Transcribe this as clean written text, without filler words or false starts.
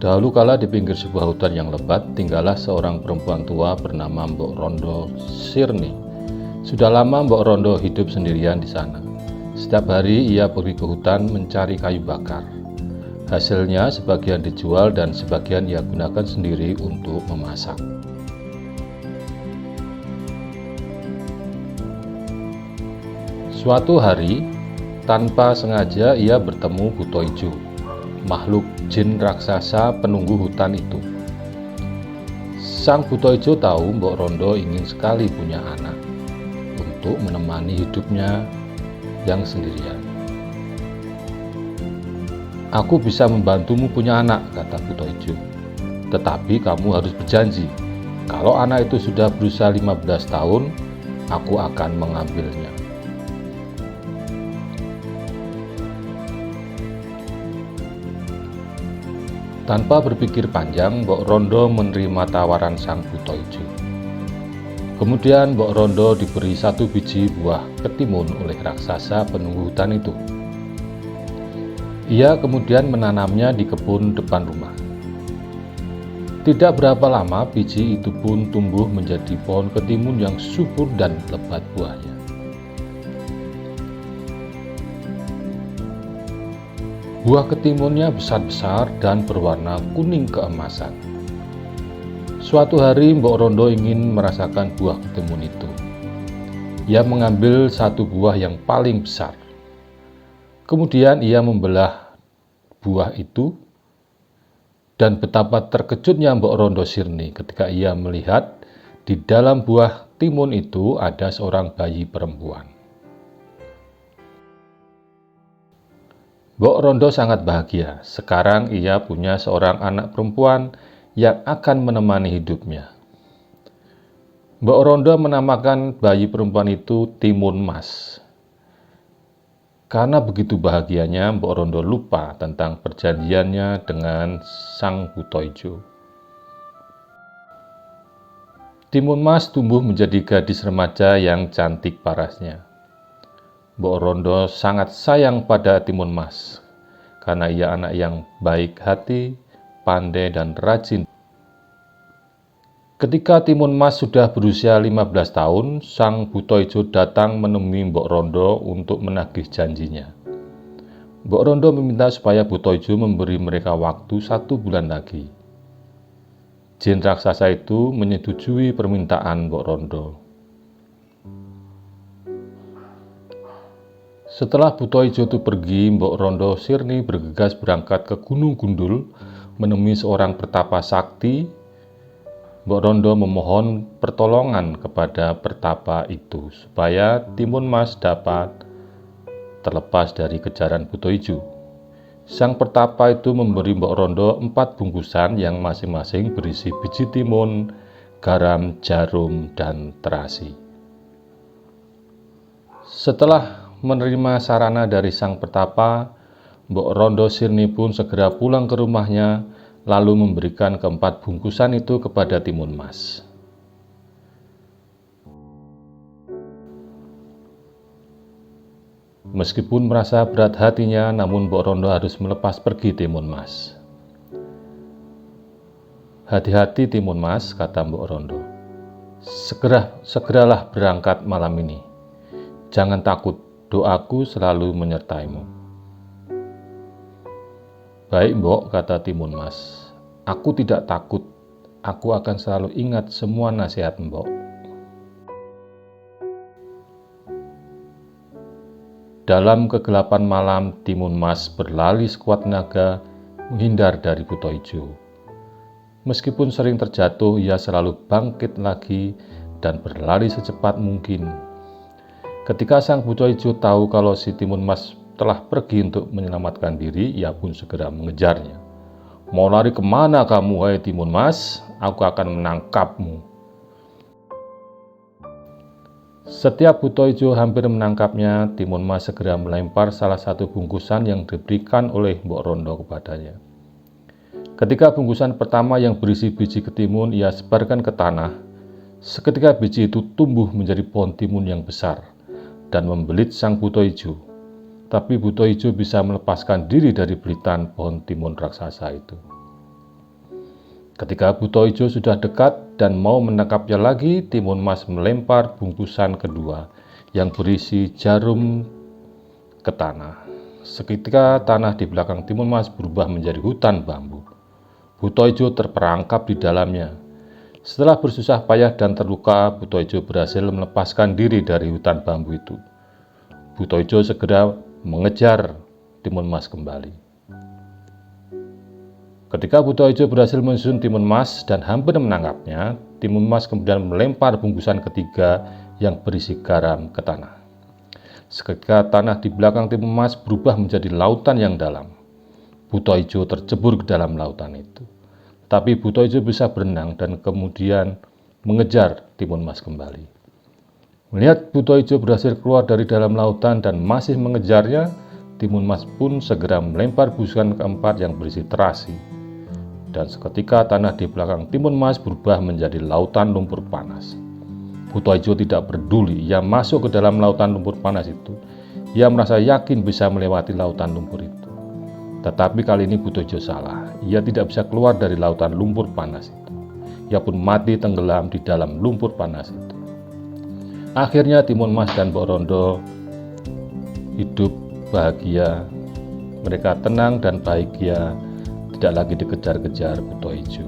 Dahulu kala di pinggir sebuah hutan yang lebat, tinggallah seorang perempuan tua bernama Mbok Rondo Sirni. Sudah lama Mbok Rondo hidup sendirian di sana. Setiap hari ia pergi ke hutan mencari kayu bakar. Hasilnya sebagian dijual dan sebagian ia gunakan sendiri untuk memasak. Suatu hari, tanpa sengaja ia bertemu Buto Ijo, makhluk jin raksasa penunggu hutan itu. Sang Buto Ijo tahu Mbok Rondo ingin sekali punya anak untuk menemani hidupnya yang sendirian. "Aku bisa membantumu punya anak," kata Buto Ijo. "Tetapi kamu harus berjanji, kalau anak itu sudah berusia 15 tahun, aku akan mengambilnya." Tanpa berpikir panjang, Mbok Rondo menerima tawaran sang Buto Ijo. Kemudian Mbok Rondo diberi 1 biji buah ketimun oleh raksasa penunggu hutan itu. Ia kemudian menanamnya di kebun depan rumah. Tidak berapa lama, biji itu pun tumbuh menjadi pohon ketimun yang subur dan lebat buahnya. Buah ketimunnya besar-besar dan berwarna kuning keemasan. Suatu hari Mbok Rondo ingin merasakan buah ketimun itu. Ia mengambil 1 buah yang paling besar. Kemudian ia membelah buah itu, dan betapa terkejutnya Mbok Rondo Sirni ketika ia melihat di dalam buah timun itu ada seorang bayi perempuan. Mbok Rondo sangat bahagia. Sekarang ia punya seorang anak perempuan yang akan menemani hidupnya. Mbok Rondo menamakan bayi perempuan itu Timun Mas. Karena begitu bahagianya, Mbok Rondo lupa tentang perjanjiannya dengan sang Buto Ijo. Timun Mas tumbuh menjadi gadis remaja yang cantik parasnya. Mbok Rondo sangat sayang pada Timun Mas, karena ia anak yang baik hati, pandai, dan rajin. Ketika Timun Mas sudah berusia 15 tahun, sang Buto Ijo datang menemui Mbok Rondo untuk menagih janjinya. Mbok Rondo meminta supaya Buto Ijo memberi mereka waktu 1 bulan lagi. Jin raksasa itu menyetujui permintaan Mbok Rondo. Setelah Buto Ijo itu pergi, Mbok Rondo Sirni bergegas berangkat ke Gunung Gundul menemui seorang pertapa sakti. Mbok Rondo memohon pertolongan kepada pertapa itu supaya Timun Mas dapat terlepas dari kejaran Buto Ijo. Sang pertapa itu memberi Mbok Rondo 4 bungkusan yang masing-masing berisi biji timun, garam, jarum, dan terasi. Setelah menerima sarana dari sang pertapa, Mbok Rondo Sirni pun segera pulang ke rumahnya, lalu memberikan ke-4 bungkusan itu kepada Timun Mas. Meskipun merasa berat hatinya, namun Mbok Rondo harus melepas pergi Timun Mas. "Hati-hati Timun Mas," kata Mbok Rondo. Segeralah berangkat malam ini. Jangan takut. Doaku selalu menyertaimu." "Baik Mbok," kata Timun Mas. "Aku tidak takut. Aku akan selalu ingat semua nasihat Mbok." Dalam kegelapan malam, Timun Mas berlari sekuat tenaga menghindar dari Buto Ijo. Meskipun sering terjatuh, ia selalu bangkit lagi dan berlari secepat mungkin. Ketika sang Buto Ijo tahu kalau si Timun Mas telah pergi untuk menyelamatkan diri, ia pun segera mengejarnya. "Mau lari kemana kamu, hai Timun Mas? Aku akan menangkapmu." Setiap Buto Ijo hampir menangkapnya, Timun Mas segera melempar salah 1 bungkusan yang diberikan oleh Mbok Rondo kepadanya. Ketika bungkusan pertama yang berisi biji ketimun ia sebarkan ke tanah, seketika biji itu tumbuh menjadi pohon timun yang besar dan membelit sang Buto Ijo. Tapi Buto Ijo bisa melepaskan diri dari belitan pohon timun raksasa itu. Ketika Buto Ijo sudah dekat dan mau menangkapnya lagi, Timun Mas melempar bungkusan kedua yang berisi jarum ke tanah. Seketika tanah di belakang Timun Mas berubah menjadi hutan bambu. Buto Ijo terperangkap di dalamnya. Setelah bersusah payah dan terluka, Buto Ijo berhasil melepaskan diri dari hutan bambu itu. Buto Ijo segera mengejar Timun Mas kembali. Ketika Buto Ijo berhasil menyusun Timun Mas dan hampir menangkapnya, Timun Mas kemudian melempar bungkusan ketiga yang berisi garam ke tanah. Seketika tanah di belakang Timun Mas berubah menjadi lautan yang dalam. Buto Ijo tercebur ke dalam lautan itu. Tapi Buto Ijo bisa berenang dan kemudian mengejar Timun Mas kembali. Melihat Buto Ijo berhasil keluar dari dalam lautan dan masih mengejarnya, Timun Mas pun segera melempar bungkusan keempat yang berisi terasi. Dan seketika tanah di belakang Timun Mas berubah menjadi lautan lumpur panas. Buto Ijo tidak peduli, ia masuk ke dalam lautan lumpur panas itu. Ia merasa yakin bisa melewati lautan lumpur itu. Tetapi kali ini Buto Ijo salah, ia tidak bisa keluar dari lautan lumpur panas itu. Ia pun mati tenggelam di dalam lumpur panas itu. Akhirnya Timun Mas dan Mbok Rondo hidup bahagia. Mereka tenang dan bahagia, tidak lagi dikejar-kejar Buto Ijo.